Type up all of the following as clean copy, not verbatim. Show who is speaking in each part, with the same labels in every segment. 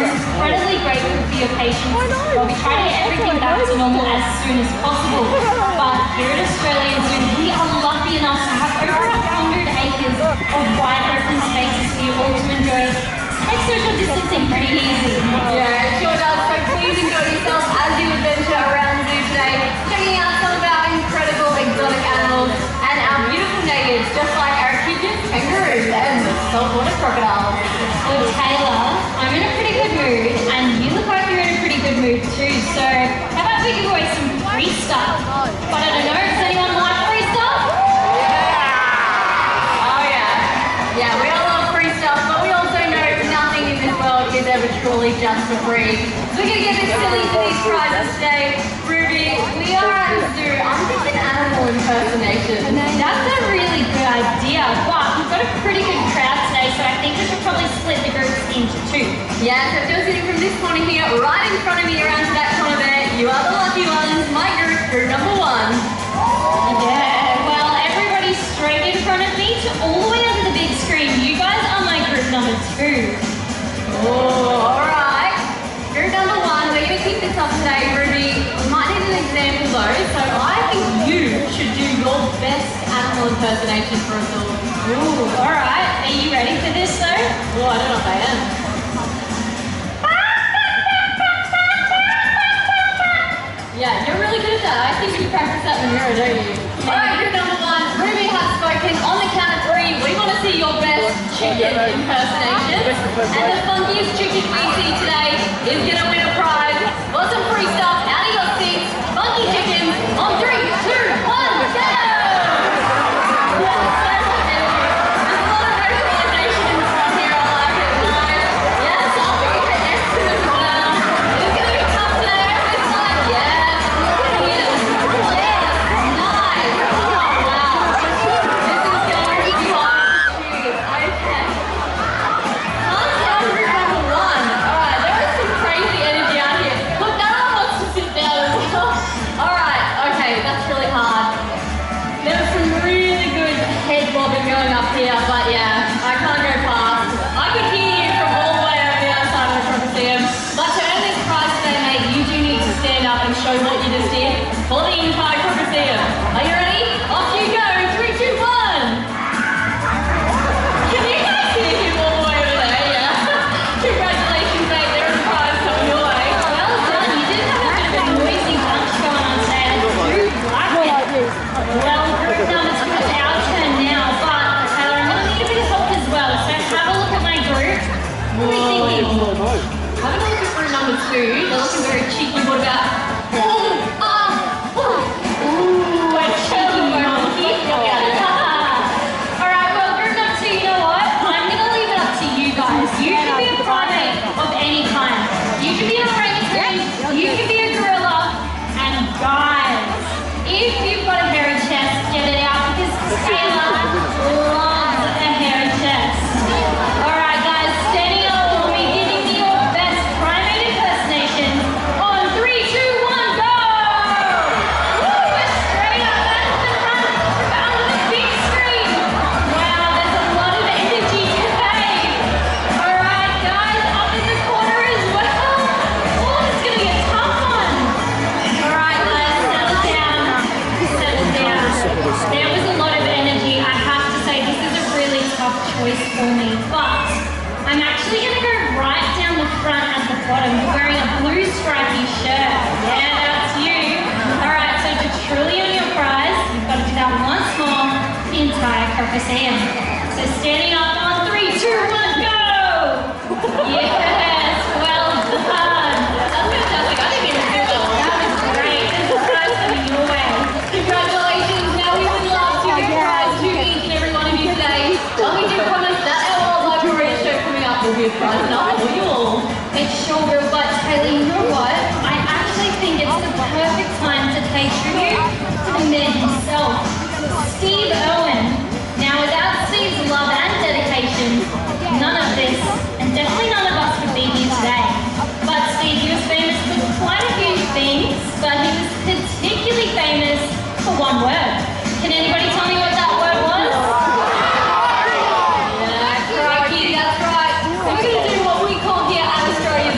Speaker 1: incredibly grateful for your patience while we try to get everything back to normal as soon as possible. But here at Australian Zoo, we are lucky enough to have over 100 acres of wide open spaces for you all to enjoy. Makes social distancing pretty easy.
Speaker 2: Yeah, it sure does. So please enjoy yourself as you adventure around the zoo today, checking out some of our incredible exotic animals and our beautiful natives, just like our cute kangaroos and the saltwater crocodiles.
Speaker 1: So Taylor, I'm in a pretty good mood, and you look like you're in a pretty good mood too. So how about we give away some free stuff? But I don't know, does anyone like free stuff?
Speaker 2: Yeah! Oh yeah. Yeah, we all love free stuff, but we also know nothing in this world is ever truly just for free. So we're going to get a bit silly for these prizes today. Ruby, we are at the zoo. I'm thinking animal impersonation.
Speaker 1: That's a really good idea, but we've got a pretty good crowd today, so I think we should probably split the groups into two.
Speaker 2: Yeah, so if you're sitting from this corner here, right in front of me around to that corner there, you are the lucky ones. My group number one.
Speaker 1: Yeah, well, everybody's straight in front of me to all the way under the big screen. You guys are my group number two.
Speaker 2: Oh, alright. Group number one, we're going to kick this off today, Ruby. We might need an example though, so I think you should do your best animal impersonation for us all.
Speaker 1: Ooh, alright. Are you ready for this though?
Speaker 2: Oh, I don't know if I am. Yeah, you're really good at that. I think you practice that when you're don't you? Alright, group number one, Ruby has spoken. On the count of three, we want to see your best chicken impersonation. And the funkiest chicken we see today is going to win a prize. Want some free stuff out of your seats. Funky chickens on 3, 2, 1, go! But yeah, I can't go past. I could hear you from all the way over the other side of the Crocodile. But to earn this prize today, mate, you do need to stand up and show what you just did for the entire Crocodile. Are you ready? Off you go. 3, 2, 1. Can you guys hear him all the way over there? Yeah. Congratulations, mate. There's a prize coming your way.
Speaker 1: Well done. You did have a bit of a noisy bunch going on today. I do like it. Well, group number two, it's our turn now, but well, so have a look at my group. What are you thinking?
Speaker 2: Having a look at group number two, they're looking very cheeky. What about?
Speaker 1: Ooh, a cheeky monkey. Alright, well, group number two, you know what? I'm going to leave it up to you guys. You can be a primate of any kind. You can be an orangutan, you can be a gorilla, and guys, if you've got a hairy chest, get it out because Taylor loves a hairy chest. Alright guys, standing up for me, giving me your best primate impersonation on 3, 2, 1, go! Woo, we're straight up and to the front, found the big screen. Wow, there's a lot of energy today. Alright guys, up in the corner as well. Oh, it's going to be a tough one. Alright guys, settle down. Settle down. There was a lot of energy. I have to say this is a really tough choice for me, but I'm actually going to go right down the front at the bottom. You're wearing a blue stripy shirt. Yeah, that's you. Alright, so to truly earn your prize, you've got to do that once more, the entire Crocodile. So standing up on 3, 2, 1, go! Yes, well done.
Speaker 2: That's fantastic. I didn't even do that one.
Speaker 1: That was great. There's a prize coming your way.
Speaker 2: Congratulations. Now we would love to give a prize to each and every one of you today. But we do promise that our live career show coming up will be a prize enough for you all.
Speaker 1: It sure will, but Taylor, you know what? I actually think it's the perfect time to pay tribute to the man himself, Steve Irwin. Now, without Steve's love and dedication, none of this, and definitely none of us would be here today. But Steve, he was famous for quite a few things, but he was particularly famous for one word. Can anybody tell me what that word was?
Speaker 2: Yeah, Crikey, that's right. So we're going to do what we call here at Australian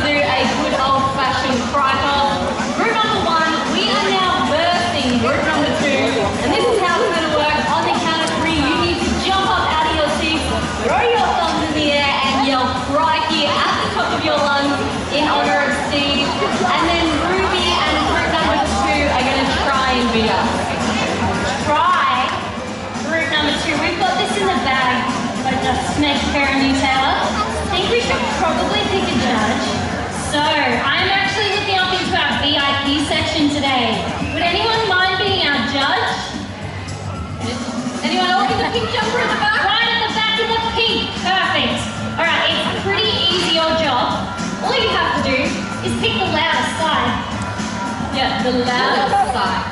Speaker 2: get the loudest side.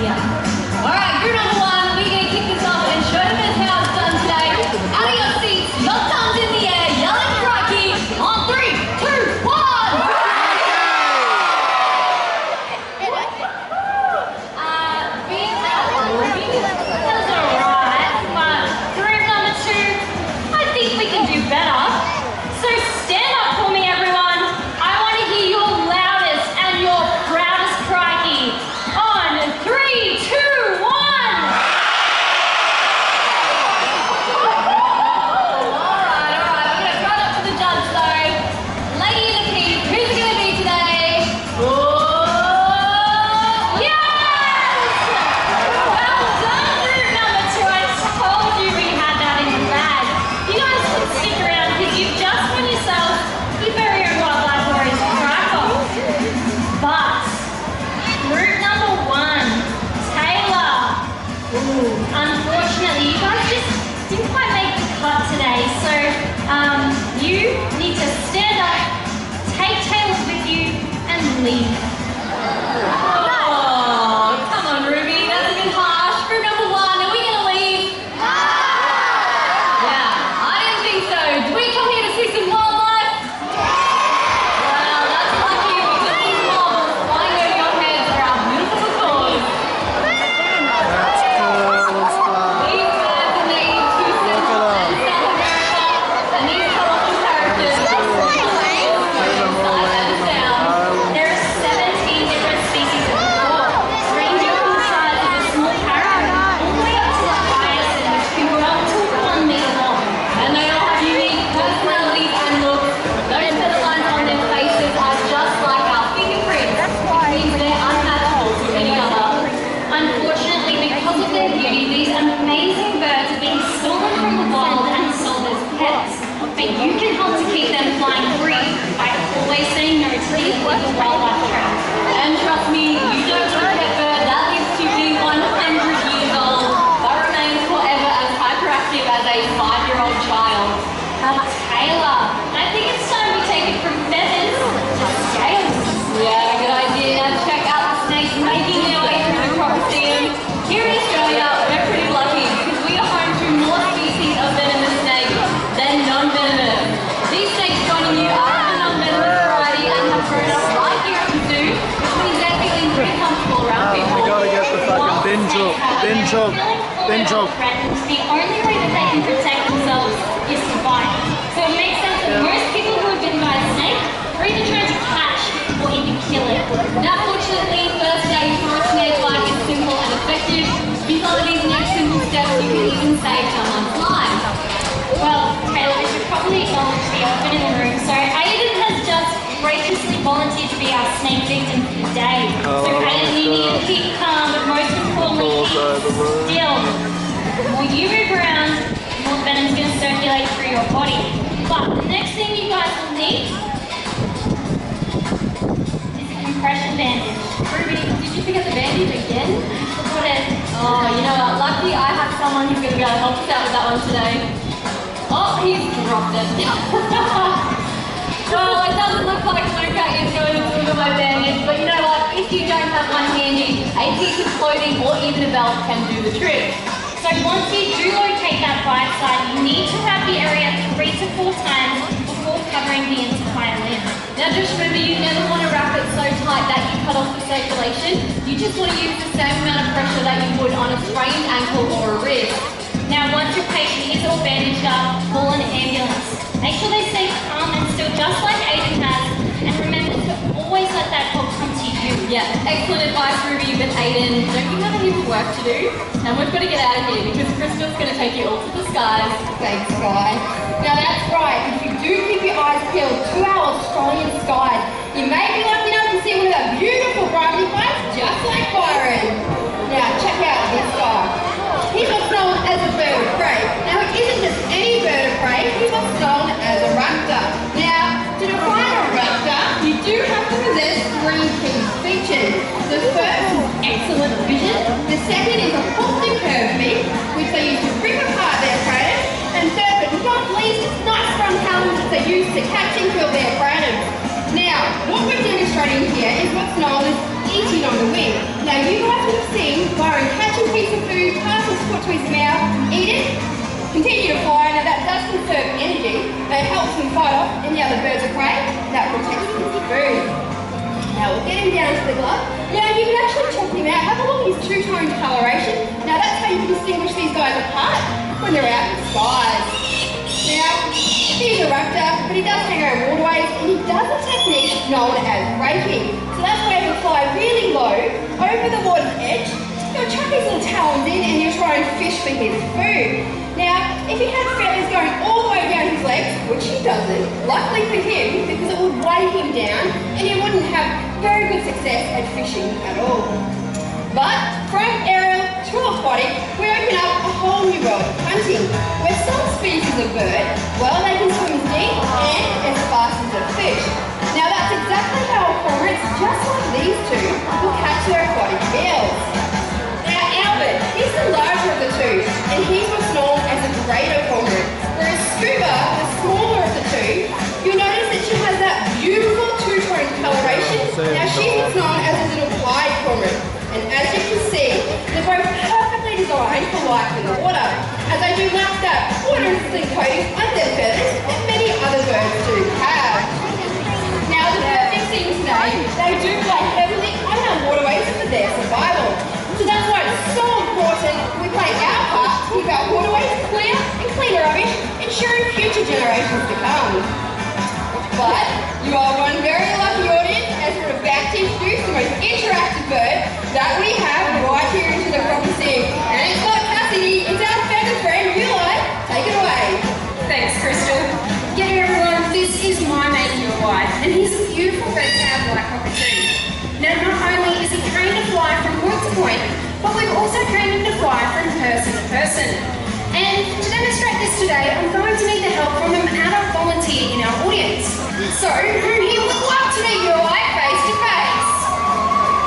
Speaker 2: Yeah. Alright, group number one, we're going to kick this off and show them how it's done today. Out of your seats, your thumbs in the air, yelling Crikey on 3, 2, 1! You need to stand up, take Taylor with you, and leave. Oh, come on, Ruby, that's a bit harsh. Group number one, are we going to leave? Yeah, I didn't think so. Do we come here to see some wildlife? Well, that's lucky because these marbles flying over your heads are our beautiful cause. These birds are native to Central and South America, and these colourful characters are there are 17 different species of croc, ranging from the size of a small parrot all the way up to a hyacinth, which can grow up to 1 metre long. And they all have unique personalities and looks. Those feather lines on their faces are just like our fingerprints, which means they're unmatchable to any other. Unfortunately, because of their beauty, these amazing birds are being stolen from the wild and sold as pets. But you can help to keep them flying free by always saying no to these illegal wildlife traps. And trust me, you don't want a pet bird that lives to be 100 years old, but remains forever as hyperactive as a 5-year-old child. Taylor, I think it's time we take it from feathers to scales. Yeah, good idea. Now check out the snakes making their way through the Crocodile. Here in Australia, we're pretty lucky because we are home to more species of venomous snakes than non-venomous. These snakes joining you are of the non-venomous variety and have grown up right here at the zoo, which means they're feeling pretty comfortable around people.
Speaker 3: We gotta get the fucking binge up.
Speaker 1: The only way that they can protect themselves is to bite. So it makes sense that most people who are bitten by a snake are either trying to catch or even kill it.
Speaker 2: Now, fortunately, first aid for a snake bite is simple and effective. If you follow these next simple steps, you can even save someone's life.
Speaker 1: Well, Taylor, we should probably acknowledge the elephant in the room. So Aiden has just graciously volunteered to be our snake victim for the day. So Aiden, you need to keep calm, but most importantly, keep still. The more you move around, the more venom is going to circulate through your body. But the next thing you guys will need is a compression bandage.
Speaker 2: Ruby, did you pick up the bandage again?
Speaker 1: Put it.
Speaker 2: Oh, you know what? Lucky I have someone who's going to be able to help us out with that one today. Oh, he's dropped it. Well, it doesn't look like Luca is going to deliver my bandage, but you know what? If you don't have one handy, a piece of clothing or even a belt can do the trick.
Speaker 1: So once you do locate that bite site, you need to wrap the area 3 to 4 times before covering the entire limb.
Speaker 2: Now just remember, you never want to wrap it so tight that you cut off the circulation. You just want to use the same amount of pressure that you would on a sprained ankle or a wrist.
Speaker 1: Now once your patient is all bandaged up, call an ambulance. Make sure they stay calm and still, just like Aiden has, and remember to always let that help come to you.
Speaker 2: Yeah, excellent advice, Ruby, but Aiden, don't you have a heap of work to do? And we've got to get out of here because Crystal's going to take you all to the skies.
Speaker 4: Thanks, guys. Now that's right, if you do keep your eyes peeled to our Australian skies, you may be lucky enough to see one of our beautiful brightly flies just like Byron. Now check out this guy. He's what's known as a bird of prey. Now he isn't just any bird of prey, he's what's known as a raptor. Now, to define a raptor, you do have to possess 3 key features. The first is excellent vision, the second is a hooked and curved beak, which they use to rip apart their predators, and third but not least, nice front talons that they use to catch and kill their predators. Now, what we're demonstrating here is what's known as eating on the wing. Now you guys would have seen Byron catch a piece of food, pass his foot to his mouth, eat it, continue to fly. Now that does conserve energy, and it helps him fight off any other birds of prey that protects his food. Now we'll get him down to the glove. Now you can actually check him out. Have a look at his two-tone coloration. Now that's how you can distinguish these guys apart when they're out in the skies. Now, he's a raptor, but he does hang around waterways, and he does a technique known as raking. So that's where he'll fly really low over the water's edge. He'll chuck his little talons in and he'll try and fish for his food. Now, if he had feathers going all the way down his legs, which he doesn't, luckily for him, because it would weigh him down and he wouldn't have very good success at fishing at all. But from aerial to aquatic, we open up a whole new world of hunting, where some species of bird, well, they can swim as deep and as fast as a fish. Now that's exactly how cormorants, just like these two, will catch their aquatic meals. Now Albert, he's the larger of the two, and he's what's known as a greater cormorant, whereas Scuba, the smaller of the two, you'll notice that she has that beautiful two-tone coloration. Now she's what's known as a little pied cormorant. And as you can see, they're both perfectly designed for life in the water, as they do lack that water-resistant coating on their feathers that many other birds do have. Now the birds you've seen today, they do rely heavily on our waterways for their survival. So that's why it's so important we play our part to keep our waterways clear and cleaner rubbish, ensuring future generations to come. But you are one very lucky audience, as we're about to introduce the most interactive bird that we have right here into the Croc Museum. And it's not Cassidy, it's our feathered friend, Beerwah. Take it away.
Speaker 5: Thanks, Crystal. G'day everyone, this is my mate Beerwah, and he's a beautiful red-tailed black cockatoo. Now not only is he trained to fly from point to point, but we've also trained him to fly from person to person. And to demonstrate this today, I'm going to need the help from an adult volunteer in our audience. So, who here would love to meet Beerwah face to face?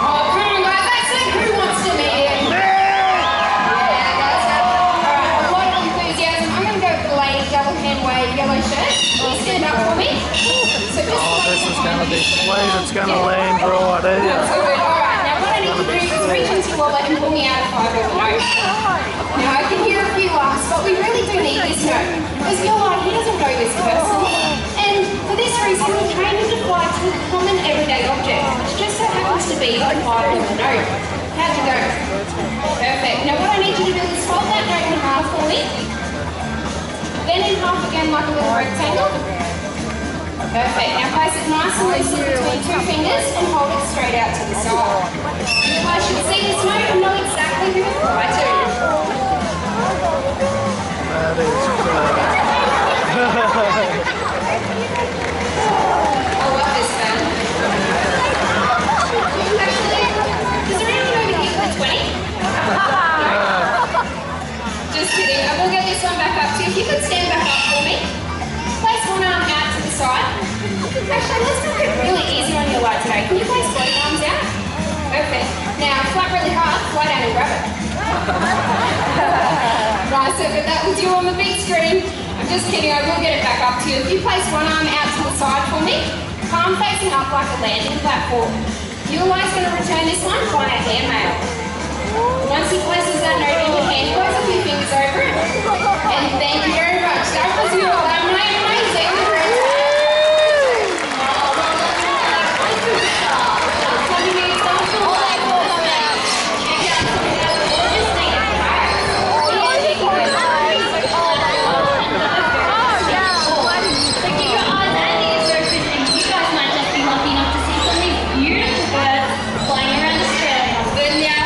Speaker 5: Oh, come on guys, that's it. Who wants to meet him? Yeah, that's it. Alright, a lot of enthusiasm. I'm going to go with the lady double hand wave yellow shirt. Can you stand up for me? So
Speaker 3: This is going to be sweet. It's going to land right here.
Speaker 5: That's good. Alright, now what I need to do is reach into your wallet and pull me out a $5 note. Now I can hear a few laughs, but we really do need this note. Because Beerwah, he doesn't know this person. And for this reason, we trained him to fly to a common everyday object, which just so happens to be the title of the note. How'd you go? Perfect. Now what I need you to do is fold that note in half for me. Then in half again like a little rectangle. Perfect. Now place it nice and loosely between two fingers and hold it straight out to the side. You guys should see this note and know exactly who to fly to.
Speaker 3: That is cool.
Speaker 5: I love this man. Actually, is there anyone over here for 20? Just kidding. I will get this one back up too. If you could stand back up for me. Place one arm out to the side. Actually, let's make it really easy on your light today. Can you place both arms out? Perfect. Now, flap really hard, fly down and grab it. Nice, so but that was you on the big screen. I'm just kidding, I will get it back up to you. If you place one arm out to the side for me, palm facing up like a landing platform. You're always going to return this one via airmail. Once he places that note in your hand, close a few fingers over it. And thank you very much. That was your amazing.
Speaker 1: Beautiful birds flying around Australia.
Speaker 5: But now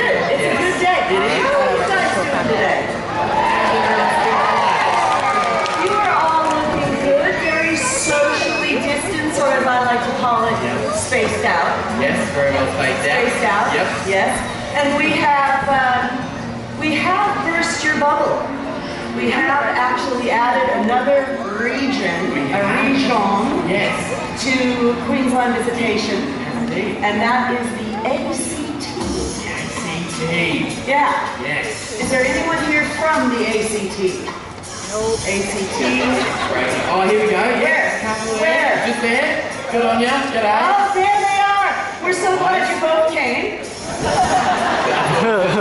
Speaker 6: good. It's a good day. How are you guys doing today? You are all looking good, very socially distanced, or as I like to call it, spaced out.
Speaker 7: Yes, very well spaced out.
Speaker 6: Spaced out.
Speaker 7: Yep.
Speaker 6: Yes. And we have burst your bubble. We have actually added another region,
Speaker 7: Yes.
Speaker 6: to Queensland visitation,
Speaker 7: Indeed.
Speaker 6: and that is the ACT.
Speaker 7: ACT.
Speaker 6: Yeah.
Speaker 7: Yes.
Speaker 6: Is there anyone here from the ACT? No. ACT.
Speaker 7: Great. Oh, here we go. Yes. Couple
Speaker 6: Where?
Speaker 7: there. Just there. Good on ya. G'day.
Speaker 6: Oh, there they are. We're so glad you both came.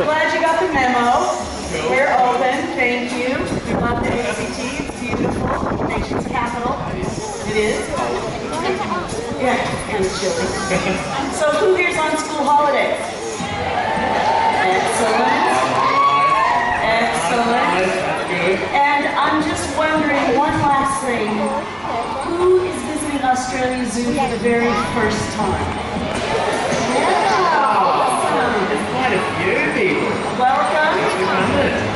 Speaker 6: Glad you got the memo.
Speaker 7: Cool.
Speaker 6: We're open. Thank you. We love the ACT. It's beautiful. Nation's capital. It is. Yeah, kind of chilly. So who here's on school holidays? Excellent. Excellent.
Speaker 7: That's good.
Speaker 6: And I'm just wondering, one last thing. Who is visiting Australia Zoo for the very first time? Yeah. Awesome.
Speaker 7: There's quite a few people.
Speaker 6: Welcome.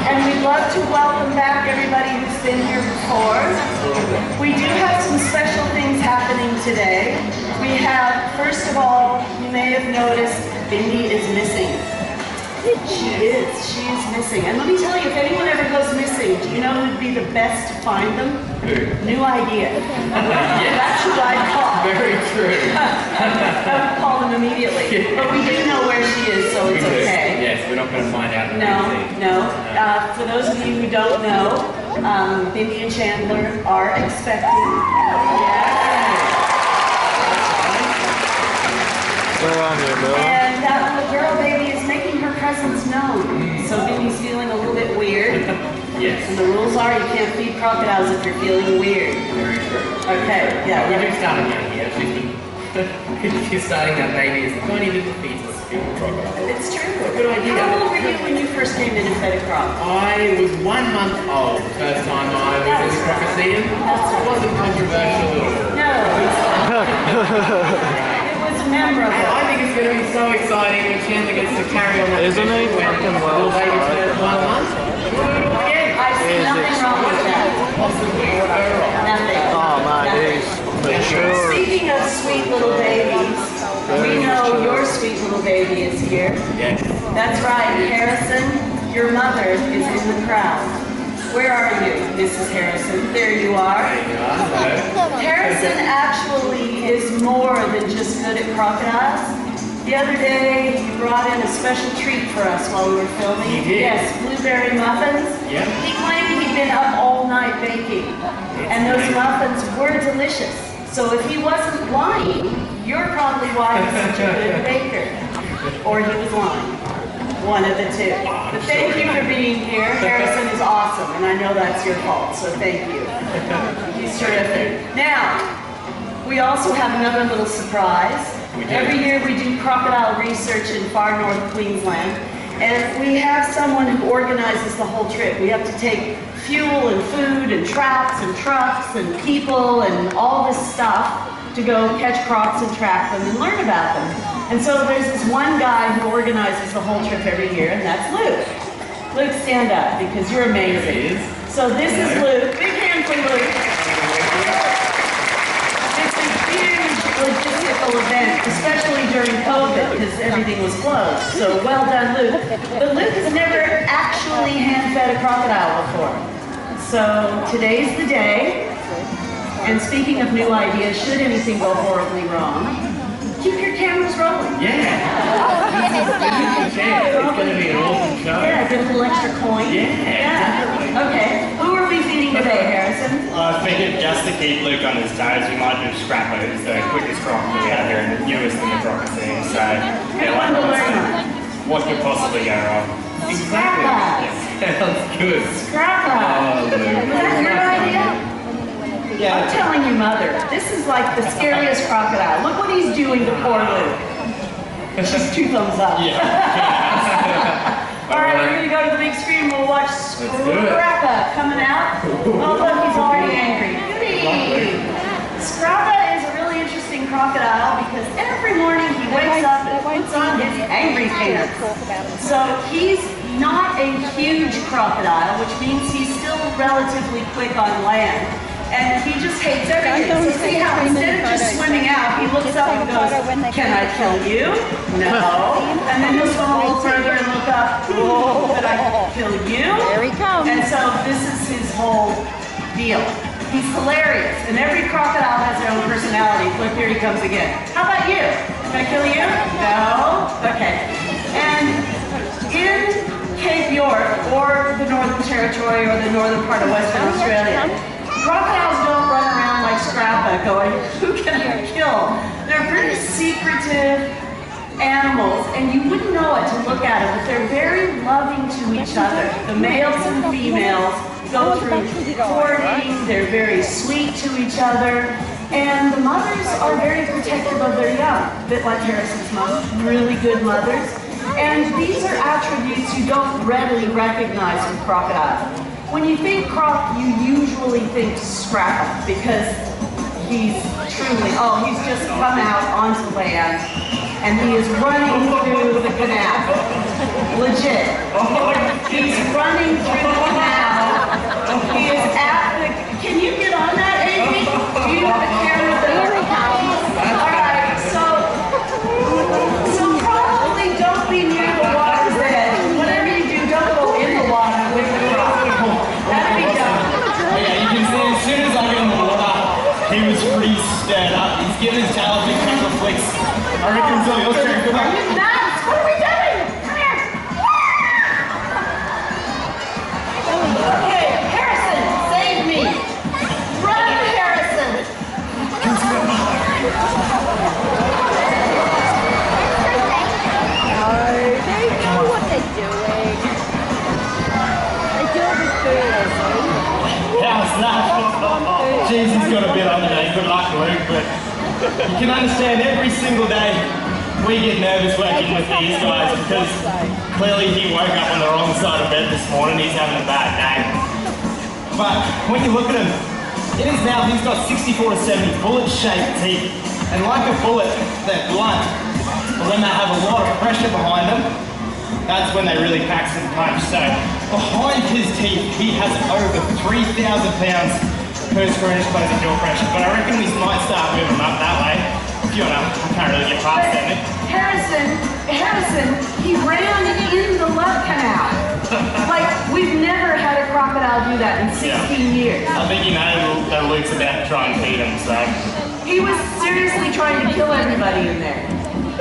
Speaker 6: And we'd love to welcome back everybody who's been here before. We do have some special things happening today. We have, first of all, you may have noticed, Bindi is missing. She is missing. And let me tell you, if anyone ever goes missing, do you know who'd be the best to find them?
Speaker 7: Who?
Speaker 6: New Idea.
Speaker 7: Yes.
Speaker 6: That's who I'd call.
Speaker 7: Very true.
Speaker 6: I would call them immediately. But we do know where she is, so it's okay.
Speaker 7: Yes, we're not going to find out.
Speaker 6: No. For those of you who don't know, Bindi and Chandler are expecting.
Speaker 3: Where are you, Bill?
Speaker 6: And that little girl baby is making her presence known. So Bindi's feeling a little bit weird.
Speaker 7: Yes.
Speaker 6: And the rules are you can't feed crocodiles if you're feeling weird.
Speaker 7: Very true.
Speaker 6: Okay, yeah.
Speaker 7: We do start young here. She's starting that baby as a tiny little fetus feeding crocodile.
Speaker 6: It's true.
Speaker 7: Good idea.
Speaker 6: How old were you when you first came in and fed a croc?
Speaker 7: I was 1 month old the first time I was in the Crocodile. It wasn't controversial at all.
Speaker 6: No. It was memorable.
Speaker 7: And I think it's going to be so exciting when Chandler gets to carry on that
Speaker 3: Isn't he
Speaker 7: tradition when
Speaker 3: fucking
Speaker 7: the
Speaker 3: well
Speaker 7: little baby's
Speaker 3: started?
Speaker 7: first 1 month. We'll do it all again.
Speaker 6: I see nothing wrong with that.
Speaker 7: Possibly go wrong.
Speaker 6: Nothing.
Speaker 3: Oh, my days. For sure.
Speaker 6: Speaking of sweet little babies, we know your sweet little baby is here.
Speaker 7: Yes.
Speaker 6: That's right, Harrison, your mother is in the crowd. Where are you, Mrs. Harrison? There you are. Harrison actually is more than just good at crocodiles. The other day, he brought in a special treat for us while we were filming.
Speaker 7: He did?
Speaker 6: Yes, blueberry muffins.
Speaker 7: Yep.
Speaker 6: He claimed he'd been up all night baking. And those muffins were delicious. So if he wasn't lying, you're probably why he's such a good baker. Or he was lying. One of the two. But thank you for being here. Harrison is awesome, and I know that's your fault, so thank you. He's terrific. Now, we also have another little surprise. Every year we do crocodile research in far north Queensland, and we have someone who organizes the whole trip. We have to take fuel and food and traps and trucks and people and all this stuff to go catch crocs and track them and learn about them. And so there's this one guy who organizes the whole trip every year, and that's Luke. Luke, stand up because you're amazing. So this is Luke. Big hand for Luke. It's a huge logistical event, especially during COVID because everything was closed. So well done, Luke. But Luke has never actually hand-fed a crocodile before. So today's the day. And speaking of new ideas, should anything go horribly wrong, keep your cameras rolling.
Speaker 7: Yeah. It's going to be an awesome show.
Speaker 6: Yeah, get a little extra coin.
Speaker 7: Yeah.
Speaker 6: Okay. Who are we feeding today, Harrison?
Speaker 8: I figured just to keep Luke on his toes, we might do Scrapper, who's the quickest croc that we have here and the newest in the croc scene. So,
Speaker 6: Good one to learn on.
Speaker 8: what could possibly go wrong?
Speaker 6: Scrapper.
Speaker 7: Sounds good.
Speaker 6: Scrapper.
Speaker 7: Oh, Luke.
Speaker 6: Was that your idea? I'm
Speaker 8: Yeah.
Speaker 6: telling you, Mother, this is like the scariest crocodile. Look what he's doing to poor Luke. Just 2 thumbs up.
Speaker 8: Yeah.
Speaker 6: All right, we're going to go to the big screen. We'll watch
Speaker 7: do it.
Speaker 6: Scrappa coming out. Oh, look, he's already angry. Scrappa is a really interesting crocodile because every morning he wakes up at puts on his angry pants. So he's not a huge crocodile, which means he's still relatively quick on land. And he just hates everything. So see how instead of just swimming out, he looks up and goes, "Can I kill you? No." And then he'll swim a little further and look up, "Oh, can I kill you?"
Speaker 9: There he comes.
Speaker 6: And so this is his whole deal. He's hilarious, and every crocodile has their own personality. Look, here he comes again. How about you? Can I kill you? No? Okay. And in Cape York, or the Northern Territory, or the northern part of Western Australia, crocodiles don't run around like Scrappa going, "Who can I kill?" They're pretty secretive animals, and you wouldn't know it to look at them, but they're very loving to each other. The males and females go through courting, they're very sweet to each other, and the mothers are very protective of their young, a bit like Harrison's mom, really good mothers. And these are attributes you don't readily recognize in crocodiles. When you think Croc, you usually think Scrappa, because he's truly, he's just come out onto land, and he is running through the canal. Legit. He's running through the canal. He is at the, can you get on that, Amy? Do you have a camera there? Alright, so probably don't be near the water's edge. Whatever you do, don't go in the water with the Croc. That'd be dumb.
Speaker 10: Yeah, you can see as soon as I get in the water, he was pretty stirred up. He's given his tail a big couple of flicks. I reckon so. You're sharing good luck.
Speaker 6: Nuts! What are we doing? Come here! Okay, Harrison, save me! Run, Harrison!
Speaker 9: They know what they're doing. They do it with food,
Speaker 10: How's that? Jeez, he's got a bit on today. Good luck, Luke, but you can understand every single day we get nervous working with these guys because clearly he woke up on the wrong side of bed this morning. He's having a bad day. But when you look at him, in his mouth he's got 64 to 70 bullet-shaped teeth. And like a bullet, they're blunt. But when they have a lot of pressure behind them, that's when they really pack some punch. So behind his teeth, he has over 3,000 pounds per square inch closing jaw pressure. But I reckon we might start moving him up that way. If you want to, I can't really get past that, Nick.
Speaker 6: Harrison, he ran in the love canal. Like, we've never had a crocodile do that in 16 years.
Speaker 10: I think you know that Luke's about to try and feed him, so.
Speaker 6: He was seriously trying to kill everybody in there.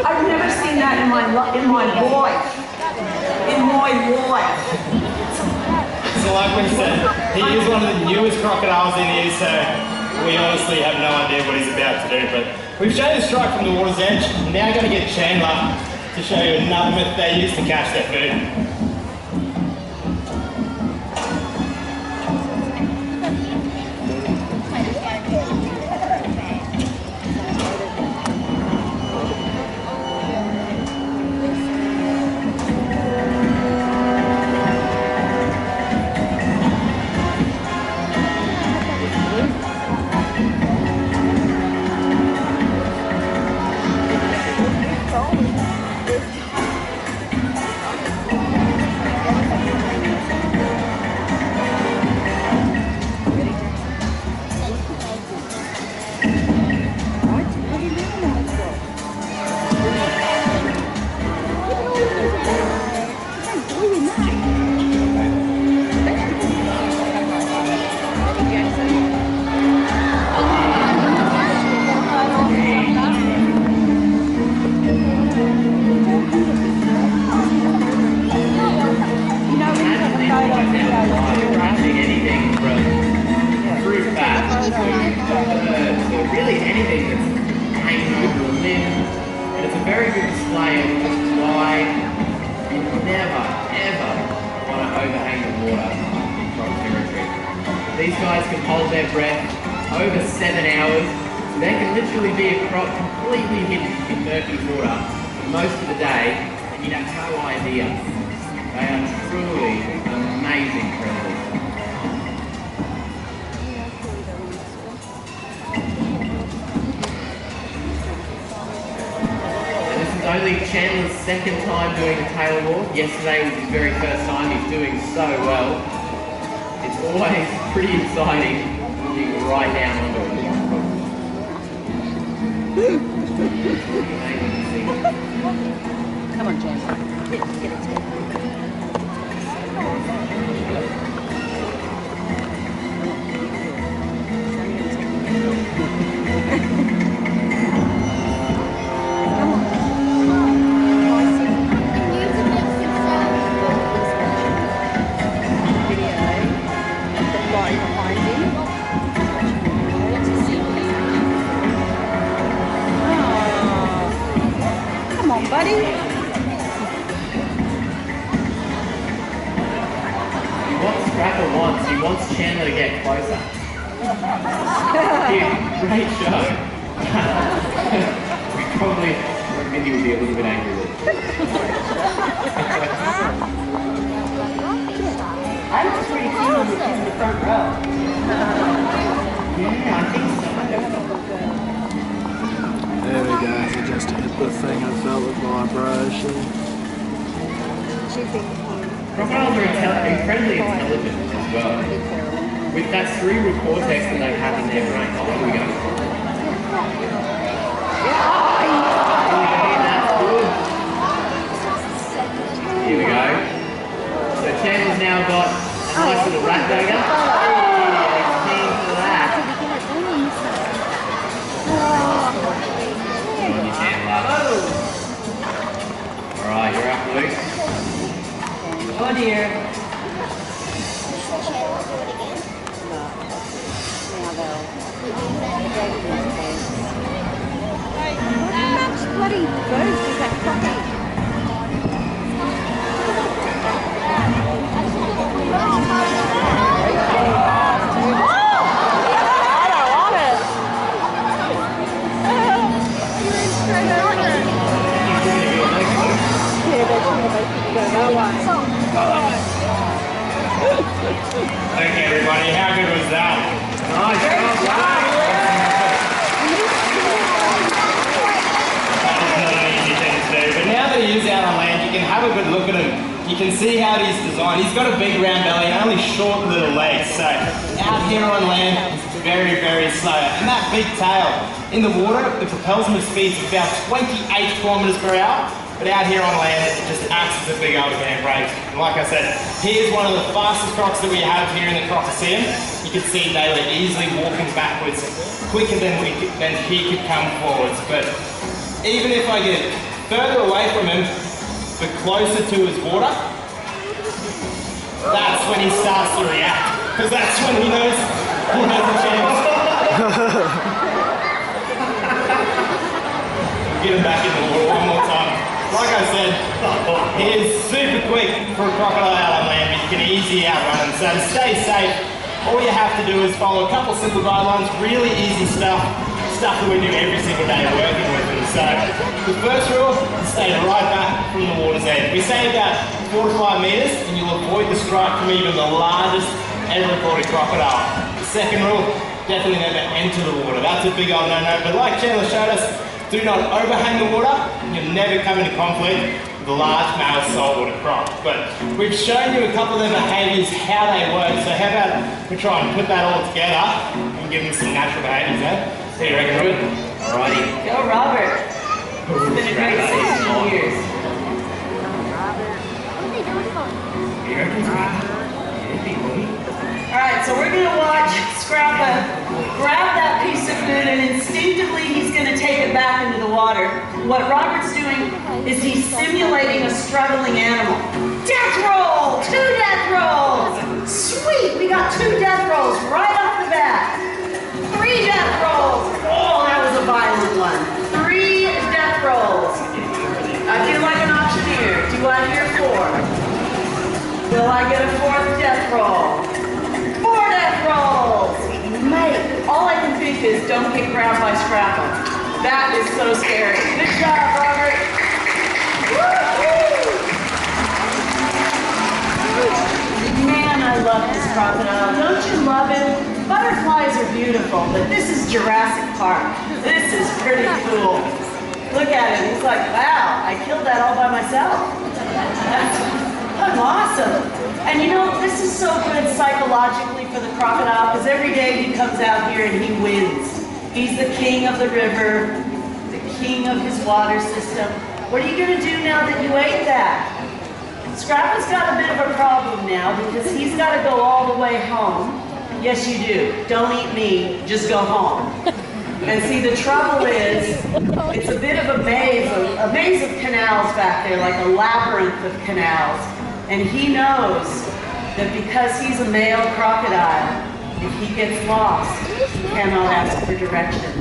Speaker 6: I've never seen that in my life.
Speaker 10: So like we said, he is one of the newest crocodiles in here, so we honestly have no idea what he's about to do. But we've shown the strike from the water's edge. I'm now going to get Chandler to show you another method they use to catch their food.
Speaker 7: These guys can hold their breath over 7 hours. They can literally be a croc completely hidden in murky water most of the day, and you have no idea. They are truly amazing predators. And this is only Chandler second time doing the tail walk. Yesterday was his very first time. He's doing so well. It's always pretty exciting looking right down onto it.
Speaker 9: Come on, James. Get it. Buddy.
Speaker 7: What Scrapper wants, he wants Chandler to get closer. Yeah, great show. Bindi will be a little bit angry with it.
Speaker 6: I was pretty keen on the kid in the front row.
Speaker 7: Yeah, I think so.
Speaker 3: There we go, he just hit the thing and felt the vibration.
Speaker 7: Crocodiles are incredibly intelligent as well. With that cerebral cortex that they have in their brain. Oh, here we go. That's good. Here we go. So Chandler's now got a nice little rat dagger. Alright, you're up, Luke.
Speaker 6: Oh dear.
Speaker 9: Which bloody bird is that Crocodile?
Speaker 8: Okay, everybody, how good was that?
Speaker 7: Nice.
Speaker 8: That is not an easy thing to do, but now that he is out on land, you can have a good look at him. You can see how he's designed. He's got a big round belly and only short little legs, so out here on land, he's very, very slow. And that big tail, in the water, it propels him at speeds of about 28 kilometers per hour. But out here on land, it just acts as a big old handbrake. And like I said, he is one of the fastest crocs that we have here in the Crocodile. You can see they were easily walking backwards quicker than he could come forwards. But even if I get further away from him, but closer to his water, that's when he starts to react. Because that's when he knows he has a chance. Get him back in the water one more time. Like I said, he is super quick for a crocodile out on land, but you can easily outrun him. So to stay safe, all you have to do is follow a couple simple guidelines, really easy stuff that we do every single day working with them. So the first rule is stay right back from the water's edge. We say about 4 to 5 meters, and you'll avoid the strike from even the largest ever recorded crocodile. The second rule, definitely never enter the water. That's a big old no-no, but like Chandler showed us, do not overhang the water, and you'll never come into conflict with a large male saltwater croc. But we've shown you a couple of their behaviours, how they work, so how about we try and put that all together and give them some natural behaviours, eh? So you reckon, Irwin? Alrighty.
Speaker 6: Go, Robert. It's been a great 16 years.
Speaker 7: You reckon?
Speaker 6: Alright, so we're going to watch Scrappa grab that piece of food and instinctively he's going to take it back into the water. What Robert's doing is he's simulating a struggling animal. Death roll! 2 death rolls! Sweet! We got 2 death rolls right off the bat. 3 death rolls! Oh, that was a violent one. 3 death rolls. I feel like an auctioneer. Do I hear 4? Will I get a 4th death roll? 4 death rolls! Mate, all I can think is don't get grabbed by Scrappa. That is so scary. Good job, Robert. Man, I love this crocodile. Don't you love it? Butterflies are beautiful, but this is Jurassic Park. This is pretty cool. Look at him, he's like, wow, I killed that all by myself. I'm awesome. And you know, this is so good psychologically for the crocodile, because every day he comes out here and he wins. He's the king of the river, the king of his water system. What are you gonna do now that you ate that? Scrappa's got a bit of a problem now because he's got to go all the way home. Yes, you do. Don't eat me, just go home. And see, the trouble is, it's a bit of a maze of canals back there, like a labyrinth of canals. And he knows that because he's a male crocodile, if he gets lost, he cannot ask for directions.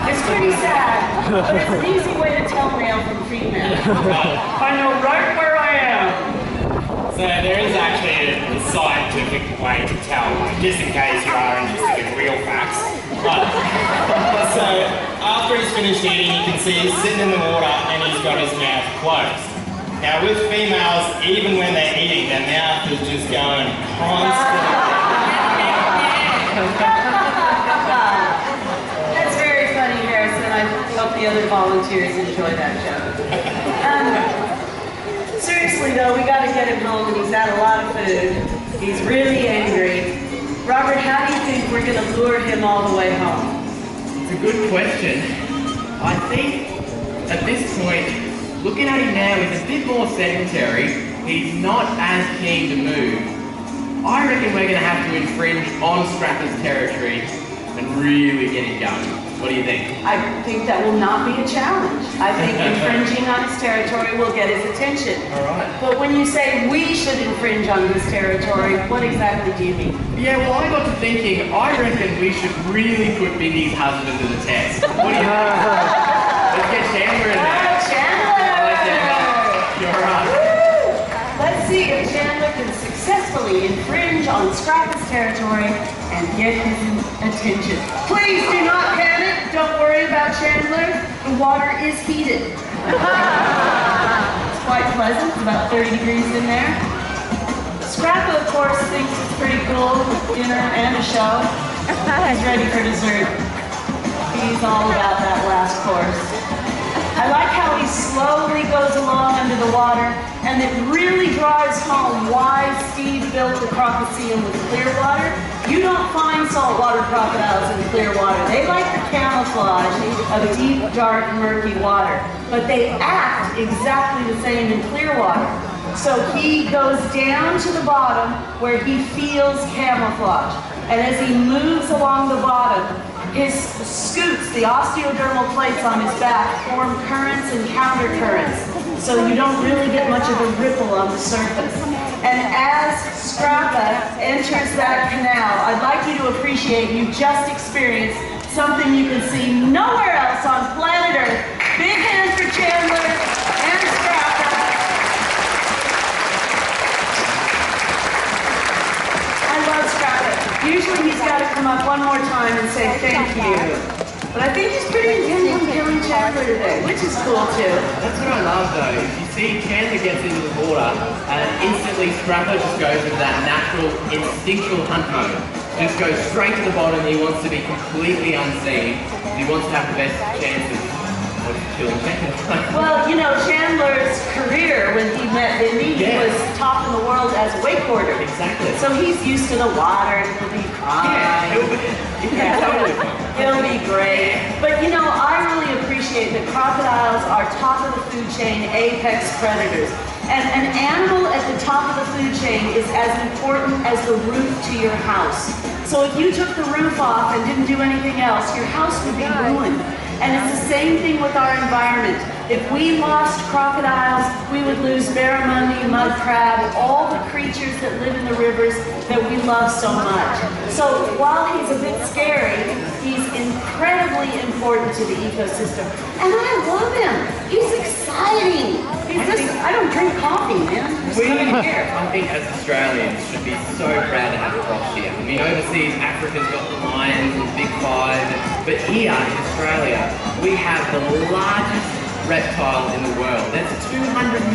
Speaker 6: It's pretty sad, but it's an easy way to tell male from female. I know right where I am.
Speaker 8: So there is actually a scientific way to tell, just in case you are interested in real facts. So after he's finished eating, you can see he's sitting in the water and he's got his mouth closed. Now with females, even when they're eating, their mouth is just going constantly.
Speaker 6: That's very funny, Harrison. I hope the other volunteers enjoy that joke. Seriously though, we got to get him home, and he's had a lot of food. He's really angry. Robert, how do you think we're going to lure him all the way home?
Speaker 7: It's a good question. I think at this point, looking at him now, he's a bit more sedentary. He's not as keen to move. I reckon we're going to have to infringe on Scrappa's territory and really get him going. What do you think?
Speaker 6: I think that will not be a challenge. I think infringing on his territory will get his attention.
Speaker 7: All right.
Speaker 6: But when you say we should infringe on his territory, what exactly do you mean?
Speaker 7: Yeah, well, I got to thinking, I reckon we should really put Bindi's husband to the test. What do you think? Let's get Chandler in there.
Speaker 6: Chandler!
Speaker 7: You're right.
Speaker 6: Let's see if Chandler can successfully infringe on Scrappa's territory and get his attention. Please do not panic. Don't worry about Chandler. The water is heated. It's quite pleasant. It's about 30 degrees in there. Scrappa, of course, thinks it's pretty cool. Dinner and a show. He's ready for dessert. He's all about that last course. I like how he slowly goes along under the water, and it really drives home why Steve built the Crocodile with clear water. You don't find saltwater crocodiles in clear water. They like the camouflage of deep, dark, murky water, but they act exactly the same in clear water. So he goes down to the bottom where he feels camouflage, and as he moves along the bottom, his scoots, the osteodermal plates on his back, form currents and countercurrents, so you don't really get much of a ripple on the surface. And as Scrappa enters that canal, I'd like you to appreciate you just experienced something you can see nowhere else on planet Earth. Big hands for Chandler and Scrappa. I love Scrappa. Usually he's got to come up one more time and say thank you. But I think he's pretty intent on killing Chandler today, which is cool too.
Speaker 7: That's what I love though. You see Chandler gets into the water and instantly Scrappa just goes into that natural, instinctual hunt mode. Just goes straight to the bottom. He wants to be completely unseen. He wants to have the best chances of killing Chandler.
Speaker 6: Well, you know, Chandler's career when he met Bindi, he was top in the world as a wakeboarder.
Speaker 7: Exactly.
Speaker 6: So he's used to the water, he'll be fine. He'll be great. But you know, I really appreciate that crocodiles are top of the food chain, apex predators. And an animal at the top of the food chain is as important as the roof to your house. So if you took the roof off and didn't do anything else, your house would be ruined. And it's the same thing with our environment. If we lost crocodiles, we would lose barramundi, mud crab, all the creatures that live in the rivers that we love so much. So while he's a bit scary, he's incredibly important to the ecosystem. And I love him. He's exciting. I don't drink coffee, man.
Speaker 7: We, I think as Australians, should be so proud to have Crocs here. I mean, overseas, Africa's got lions and big five, but here in Australia, we have the largest reptile in the world. That's 200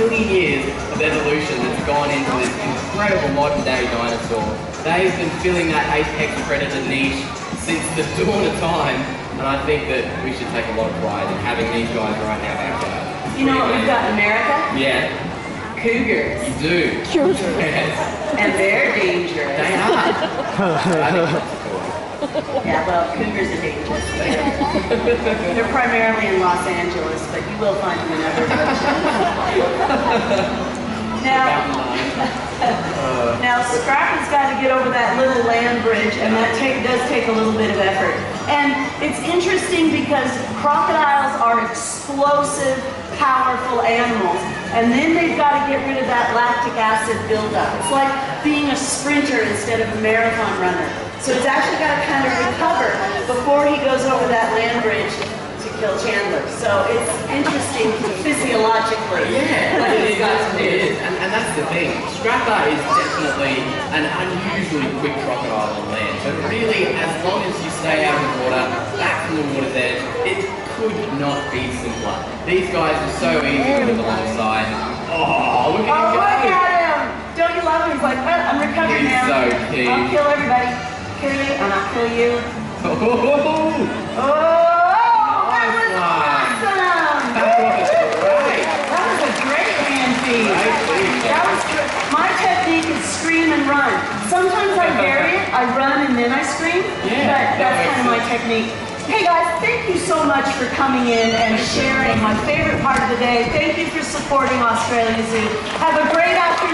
Speaker 7: million years of evolution that's gone into this incredible modern day dinosaur. They've been filling that apex predator niche since the dawn of time, and I think that we should take a lot of pride in having these guys right now back there.
Speaker 6: You know what we've got in America?
Speaker 7: Yeah.
Speaker 6: Cougars.
Speaker 7: You do. Yes.
Speaker 6: And they're dangerous.
Speaker 7: They are. I think that's cool.
Speaker 6: Yeah, well, cougars are dangerous. They're primarily in Los Angeles, but you will find them in other regions. Now Scrappy's got to get over that little land bridge, and that does take a little bit of effort. And it's interesting because crocodiles are explosive, powerful animals, and then they've got to get rid of that lactic acid buildup. It's like being a sprinter instead of a marathon runner. So it's actually got to kind of recover before he goes over that land bridge to kill Chandler. So it's interesting physiologically.
Speaker 7: Yeah, it is. And that's the thing. Scrapper is definitely an unusually quick crocodile on land. So really, as long as you stay out of the water, back from the water's edge, it could not be simpler. These guys are so easy to live alongside. Oh, look at him go!
Speaker 6: Look at him! Don't you love him? He's like, well, I'm recovered
Speaker 7: He's
Speaker 6: now.
Speaker 7: so keen.
Speaker 6: I'll kill everybody. Kill you, and I'll kill you.
Speaker 7: Oh!
Speaker 6: That was awesome!
Speaker 7: That was great!
Speaker 6: That was a great hand feed. That was good. My technique is scream and run. Sometimes I vary it. I run and then I scream.
Speaker 7: Yeah,
Speaker 6: but that's kind of my technique. Hey guys, thank you so much for coming in and sharing my favorite part of the day. Thank you for supporting Australia Zoo. Have a great afternoon.